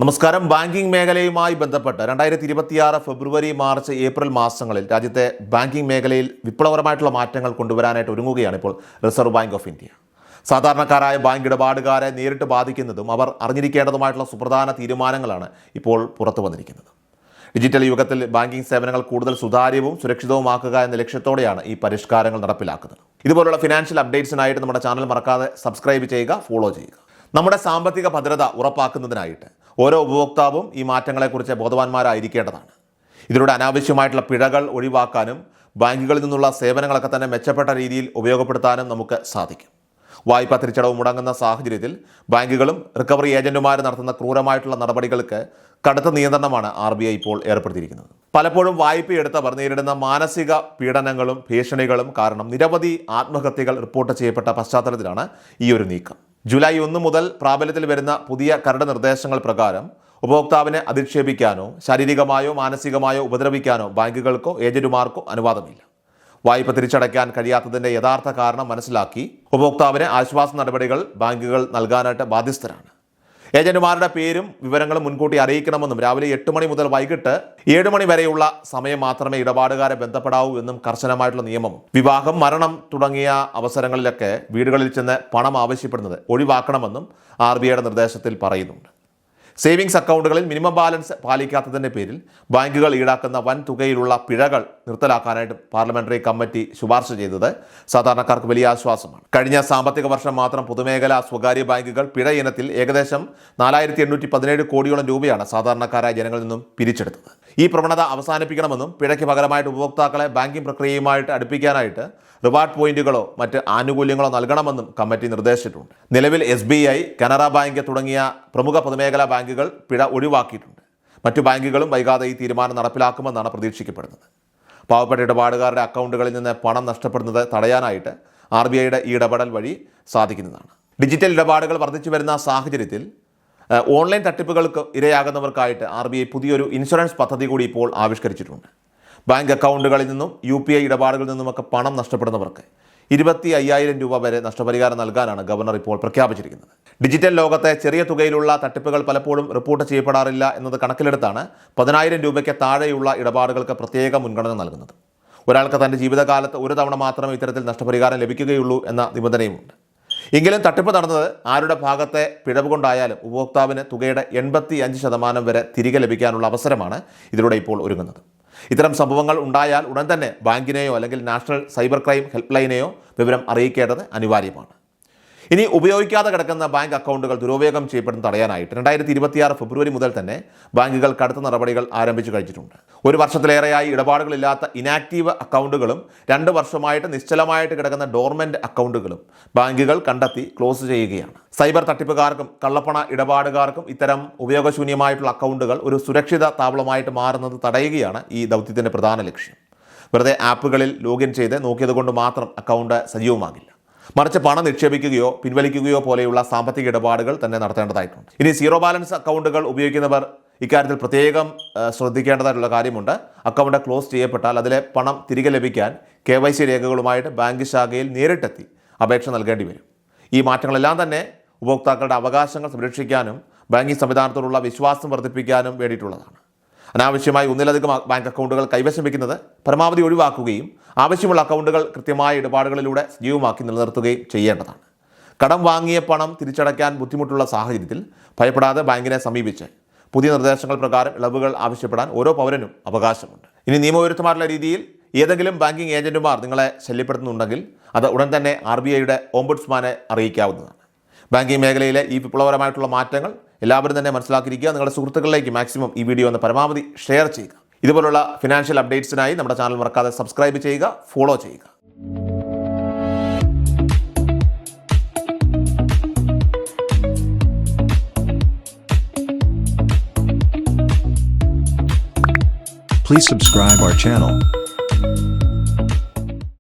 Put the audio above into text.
നമസ്കാരം. ബാങ്കിംഗ് മേഖലയുമായി ബന്ധപ്പെട്ട് 2026 ഫെബ്രുവരി, മാർച്ച്, ഏപ്രിൽ മാസങ്ങളിൽ രാജ്യത്തെ ബാങ്കിംഗ് മേഖലയിൽ വിപ്ലവകരമായിട്ടുള്ള മാറ്റങ്ങൾ കൊണ്ടുവരാനായിട്ട് ഒരുങ്ങുകയാണ് ഇപ്പോൾ റിസർവ് ബാങ്ക് ഓഫ് ഇന്ത്യ. സാധാരണക്കാരായ ബാങ്ക് ഇടപാടുകാരെ നേരിട്ട് ബാധിക്കുന്നതും അവർ അറിഞ്ഞിരിക്കേണ്ടതുമായിട്ടുള്ള സുപ്രധാന തീരുമാനങ്ങളാണ് ഇപ്പോൾ പുറത്തു വന്നിരിക്കുന്നത്. ഡിജിറ്റൽ യുഗത്തിൽ ബാങ്കിംഗ് സേവനങ്ങൾ കൂടുതൽ സുതാര്യവും സുരക്ഷിതവുമാക്കുക എന്ന ലക്ഷ്യത്തോടെയാണ് ഈ പരിഷ്കാരങ്ങൾ നടപ്പിലാക്കുന്നത്. ഇതുപോലുള്ള ഫിനാൻഷ്യൽ അപ്ഡേറ്റ്സിനായിട്ട് നമ്മുടെ ചാനൽ മറക്കാതെ സബ്സ്ക്രൈബ് ചെയ്യുക, ഫോളോ ചെയ്യുക. നമ്മുടെ സാമ്പത്തിക ഭദ്രത ഉറപ്പാക്കുന്നതിനായിട്ട് ഓരോ ഉപഭോക്താവും ഈ മാറ്റങ്ങളെക്കുറിച്ച് ബോധവാന്മാരായിരിക്കേണ്ടതാണ്. ഇതിലൂടെ അനാവശ്യമായിട്ടുള്ള പിഴകൾ ഒഴിവാക്കാനും ബാങ്കുകളിൽ നിന്നുള്ള സേവനങ്ങളൊക്കെ തന്നെ മെച്ചപ്പെട്ട രീതിയിൽ ഉപയോഗപ്പെടുത്താനും നമുക്ക് സാധിക്കും. വായ്പ തിരിച്ചടവ് മുടങ്ങുന്ന സാഹചര്യത്തിൽ ബാങ്കുകളും റിക്കവറി ഏജന്റുമാരും നടത്തുന്ന ക്രൂരമായിട്ടുള്ള നടപടികൾക്ക് കടുത്ത നിയന്ത്രണമാണ് RBI ഇപ്പോൾ ഏർപ്പെടുത്തിയിരിക്കുന്നത്. പലപ്പോഴും വായ്പയെടുത്തവർ നേരിടുന്ന മാനസിക പീഡനങ്ങളും ഭീഷണികളും കാരണം നിരവധി ആത്മഹത്യകൾ റിപ്പോർട്ട് ചെയ്യപ്പെട്ട പശ്ചാത്തലത്തിലാണ് ഈ ഒരു നീക്കം. ജൂലൈ 1 മുതൽ പ്രാബല്യത്തിൽ വരുന്ന പുതിയ കരട് നിർദ്ദേശങ്ങൾ പ്രകാരം ഉപഭോക്താവിനെ അധിക്ഷേപിക്കാനോ ശാരീരികമായോ മാനസികമായോ ഉപദ്രവിക്കാനോ ബാങ്കുകൾക്കോ ഏജന്റുമാർക്കോ അനുവാദമില്ല. വായ്പ തിരിച്ചടയ്ക്കാൻ കഴിയാത്തതിൻ്റെ യഥാർത്ഥ കാരണം മനസ്സിലാക്കി ഉപഭോക്താവിന് ആശ്വാസ നടപടികൾ ബാങ്കുകൾ നൽകാനായിട്ട് ബാധ്യസ്ഥരാണ്. ഏജന്റുമാരുടെ പേരും വിവരങ്ങളും മുൻകൂട്ടി അറിയിക്കണമെന്നും രാവിലെ 8 മണി മുതൽ വൈകിട്ട് 7 മണി വരെയുള്ള സമയം മാത്രമേ ഇടപാടുകാരെ ബന്ധപ്പെടാവൂ എന്നും കർശനമായിട്ടുള്ള നിയമവും. വിവാഹം, മരണം തുടങ്ങിയ അവസരങ്ങളിലൊക്കെ വീടുകളിൽ ചെന്ന് പണം ആവശ്യപ്പെടുന്നത് ഒഴിവാക്കണമെന്നും RBIയുടെ നിർദ്ദേശത്തിൽ പറയുന്നുണ്ട്. സേവിങ്സ് അക്കൗണ്ടുകളിൽ മിനിമം ബാലൻസ് പാലിക്കാത്തതിൻ്റെ പേരിൽ ബാങ്കുകൾ ഈടാക്കുന്ന വൻ തുകയിലുള്ള പിഴകൾ നിർത്തലാക്കാനായിട്ട് പാർലമെന്ററി കമ്മിറ്റി ശുപാർശ ചെയ്തത് സാധാരണക്കാർക്ക് വലിയ ആശ്വാസമാണ്. കഴിഞ്ഞ സാമ്പത്തിക വർഷം മാത്രം പൊതുമേഖലാ സ്വകാര്യ ബാങ്കുകൾ പിഴ ഇനത്തിൽ ഏകദേശം 4817 കോടിയോളം രൂപയാണ് സാധാരണക്കാരായ ജനങ്ങളിൽ നിന്നും പിരിച്ചെടുത്തത്. ഈ പ്രവണത അവസാനിപ്പിക്കണമെന്നും പിഴയ്ക്ക് പകരമായിട്ട് ഉപഭോക്താക്കളെ ബാങ്കിംഗ് പ്രക്രിയയുമായിട്ട് അടുപ്പിക്കാനായിട്ട് റിവാർഡ് പോയിന്റുകളോ മറ്റ് ആനുകൂല്യങ്ങളോ നൽകണമെന്നും കമ്മിറ്റി നിർദ്ദേശിച്ചിട്ടുണ്ട്. നിലവിൽ SBI, കനറ ബാങ്ക് തുടങ്ങിയ പ്രമുഖ പൊതുമേഖലാ ബാങ്കുകൾ പിഴ ഒഴിവാക്കിയിട്ടുണ്ട്. മറ്റു ബാങ്കുകളും വൈകാതെ ഈ തീരുമാനം നടപ്പിലാക്കുമെന്നാണ് പ്രതീക്ഷിക്കപ്പെടുന്നത്. പാവപ്പെട്ട ഇടപാടുകാരുടെ അക്കൗണ്ടുകളിൽ നിന്ന് പണം നഷ്ടപ്പെടുന്നത് തടയാനായിട്ട് RBIയുടെ ഈ ഇടപെടൽ വഴി സാധിക്കുന്നതാണ്. ഡിജിറ്റൽ ഇടപാടുകൾ വർദ്ധിച്ചു വരുന്ന സാഹചര്യത്തിൽ ഓൺലൈൻ തട്ടിപ്പുകൾക്ക് ഇരയാകുന്നവർക്കായിട്ട് RBI പുതിയൊരു ഇൻഷുറൻസ് പദ്ധതി കൂടി ഇപ്പോൾ ആവിഷ്കരിച്ചിട്ടുണ്ട്. ബാങ്ക് അക്കൗണ്ടുകളിൽ നിന്നും UPI ഇടപാടുകളിൽ നിന്നുമൊക്കെ പണം നഷ്ടപ്പെടുന്നവർക്ക് 25,000 രൂപ വരെ നഷ്ടപരിഹാരം നൽകാനാണ് ഗവർണർ ഇപ്പോൾ പ്രഖ്യാപിച്ചിരിക്കുന്നത്. ഡിജിറ്റൽ ലോകത്തെ ചെറിയ തുകയിലുള്ള തട്ടിപ്പുകൾ പലപ്പോഴും റിപ്പോർട്ട് ചെയ്യപ്പെടാറില്ല എന്നത് കണക്കിലെടുത്താണ് 10,000 രൂപയ്ക്ക് താഴെയുള്ള ഇടപാടുകൾക്ക് പ്രത്യേക മുൻഗണന നൽകുന്നത്. ഒരാൾക്ക് തൻ്റെ ജീവിതകാലത്ത് ഒരു തവണ മാത്രമേ ഇത്തരത്തിൽ നഷ്ടപരിഹാരം ലഭിക്കുകയുള്ളൂ എന്ന നിബന്ധനയുമുണ്ട്. എങ്കിലും തട്ടിപ്പ് നടന്നത് ആരുടെ ഭാഗത്തെ പിഴവ് കൊണ്ടായാലും ഉപഭോക്താവിന് തുകയുടെ 85% വരെ തിരികെ ലഭിക്കാനുള്ള അവസരമാണ് ഇതിലൂടെ ഇപ്പോൾ ഒരുങ്ങുന്നത്. ഇത്തരം സംഭവങ്ങൾ ഉണ്ടായാൽ ഉടൻ തന്നെ ബാങ്കിനെയോ അല്ലെങ്കിൽ നാഷണൽ സൈബർ ക്രൈം ഹെൽപ്പ് ലൈനെയോ വിവരം അറിയിക്കേണ്ടത് അനിവാര്യമാണ്. ഇനി ഉപയോഗിക്കാതെ കിടക്കുന്ന ബാങ്ക് അക്കൗണ്ടുകൾ ദുരുപയോഗം ചെയ്യപ്പെടുന്നത് തടയാനായിട്ട് 2026 ഫെബ്രുവരി മുതൽ തന്നെ ബാങ്കുകൾ കടുത്ത നടപടികൾ ആരംഭിച്ചു കഴിഞ്ഞിട്ടുണ്ട്. 1 വർഷത്തിലേറെയായി ഇടപാടുകളില്ലാത്ത ഇനാക്റ്റീവ് അക്കൗണ്ടുകളും 2 വർഷമായിട്ട് നിശ്ചലമായിട്ട് കിടക്കുന്ന ഡോർമെന്റ് അക്കൗണ്ടുകളും ബാങ്കുകൾ കണ്ടെത്തി ക്ലോസ് ചെയ്യുകയാണ്. സൈബർ തട്ടിപ്പുകാർക്കും കള്ളപ്പണ ഇടപാടുകാർക്കും ഇത്തരം ഉപയോഗശൂന്യമായിട്ടുള്ള അക്കൗണ്ടുകൾ ഒരു സുരക്ഷിത താവളമായിട്ട് മാറുന്നത് തടയുകയാണ് ഈ ദൗത്യത്തിൻ്റെ പ്രധാന ലക്ഷ്യം. വെറുതെ ആപ്പുകളിൽ ലോഗിൻ ചെയ്ത് നോക്കിയതുകൊണ്ട് മാത്രം അക്കൗണ്ട് സജീവമാകില്ല. മറിച്ച് പണം നിക്ഷേപിക്കുകയോ പിൻവലിക്കുകയോ പോലെയുള്ള സാമ്പത്തിക ഇടപാടുകൾ തന്നെ നടത്തേണ്ടതായിട്ടുണ്ട്. ഇനി സീറോ ബാലൻസ് അക്കൗണ്ടുകൾ ഉപയോഗിക്കുന്നവർ ഇക്കാര്യത്തിൽ പ്രത്യേകം ശ്രദ്ധിക്കേണ്ടതായിട്ടുള്ള കാര്യമുണ്ട്. അക്കൗണ്ട് ക്ലോസ് ചെയ്യപ്പെട്ടാൽ അതിലെ പണം തിരികെ ലഭിക്കാൻ KYC രേഖകളുമായിട്ട് ബാങ്ക് ശാഖയിൽ നേരിട്ടെത്തി അപേക്ഷ നൽകേണ്ടി വരും. ഈ മാറ്റങ്ങളെല്ലാം തന്നെ ഉപഭോക്താക്കളുടെ അവകാശങ്ങൾ സംരക്ഷിക്കാനും ബാങ്കിംഗ് സംവിധാനത്തോടുള്ള വിശ്വാസം വർദ്ധിപ്പിക്കാനും വേണ്ടിയിട്ടുള്ളതാണ്. അനാവശ്യമായി ഒന്നിലധികം ബാങ്ക് അക്കൗണ്ടുകൾ കൈവശം വയ്ക്കുന്നത് പരമാവധി ഒഴിവാക്കുകയും ആവശ്യമുള്ള അക്കൗണ്ടുകൾ കൃത്യമായ ഇടപാടുകളിലൂടെ സജീവമാക്കി നിലനിർത്തുകയും ചെയ്യേണ്ടതാണ്. കടം വാങ്ങിയ പണം തിരിച്ചടയ്ക്കാൻ ബുദ്ധിമുട്ടുള്ള സാഹചര്യത്തിൽ ഭയപ്പെടാതെ ബാങ്കിനെ സമീപിച്ച് പുതിയ നിർദ്ദേശങ്ങൾ പ്രകാരം ഇളവുകൾ ആവശ്യപ്പെടാൻ ഓരോ പൗരനും അവകാശമുണ്ട്. ഇനി നിയമവിരുദ്ധമായിട്ടുള്ള രീതിയിൽ ഏതെങ്കിലും ബാങ്കിംഗ് ഏജന്റുമാർ നിങ്ങളെ ശല്യപ്പെടുത്തുന്നുണ്ടെങ്കിൽ അത് ഉടൻ തന്നെ RBIയുടെ ഓംബുഡ്സ്മാനെ അറിയിക്കാവുന്നതാണ്. ബാങ്കിംഗ് മേഖലയിലെ ഈ വിപ്ലവകരമായിട്ടുള്ള മാറ്റങ്ങൾ എല്ലാവരും തന്നെ മനസ്സിലാക്കിയിരിക്കുക. നിങ്ങളുടെ സുഹൃത്തുക്കളിലേക്ക് മാക്സിമം ഈ വീഡിയോ ഒന്ന് പരമാവധി ഷെയർ ചെയ്യുക. ഇതുപോലുള്ള ഫിനാൻഷ്യൽ അപ്ഡേറ്റ്സിനായി നമ്മുടെ ചാനൽ മറക്കാതെ സബ്സ്ക്രൈബ് ചെയ്യുക, ഫോളോ ചെയ്യുക. Please subscribe our channel.